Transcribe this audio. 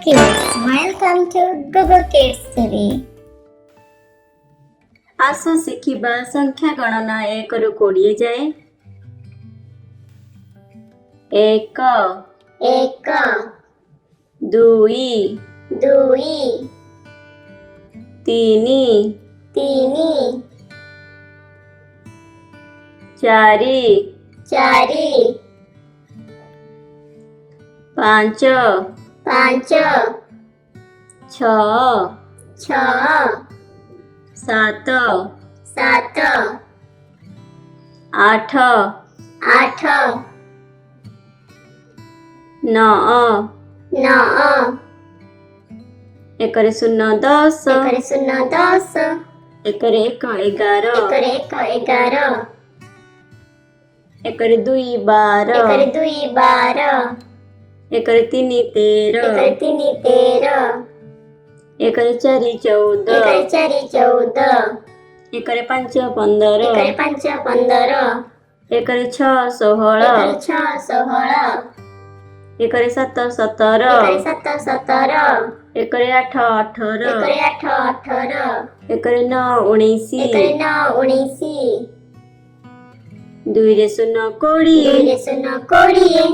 kids, welcome to Google Kids TV. ଆସ ଶିଖିବା ସଂଖ୍ୟା ଗଣନା 1ରୁ 20 ଯାଏ। 1 ଏକ 2 ଦୁଇ 3 ତିନି 4 ଚାରି 5 ପାଞ୍ଚ 6 ଛଅ 7 ସାତ 8 ଆଠ 9 ନଅ 1ରେ 0 10 ଏକରେ ଶୂନ ଦଶ 1ରେ 1 11 ଏକରେ ଏକ ଏଗାର 1ରେ 2 12 ଏକରେ ଦୁଇ ବାର 1ରେ 3 13 ଏକରେ ତିନି ତେର 1ରେ 4 14 ଏକରେ ଚାରି ଚଉଦ 1ରେ 5 15 ଏକରେ ପାଞ୍ଚ ପନ୍ଦର 1ରେ 6 16 ଏକରେ ଛଅ ଷୋହଳ 1ରେ 7 17 ଏକରେ ସାତ ସତର 1ରେ 8 18 ଏକରେ ଆଠ ଅଠର 1ରେ 9 19 ଏକରେ ନଅ ଉଣେଇଶି 2ରେ 0 20 ଦୁଇରେ ଶୂନ କୋଡ଼ିଏ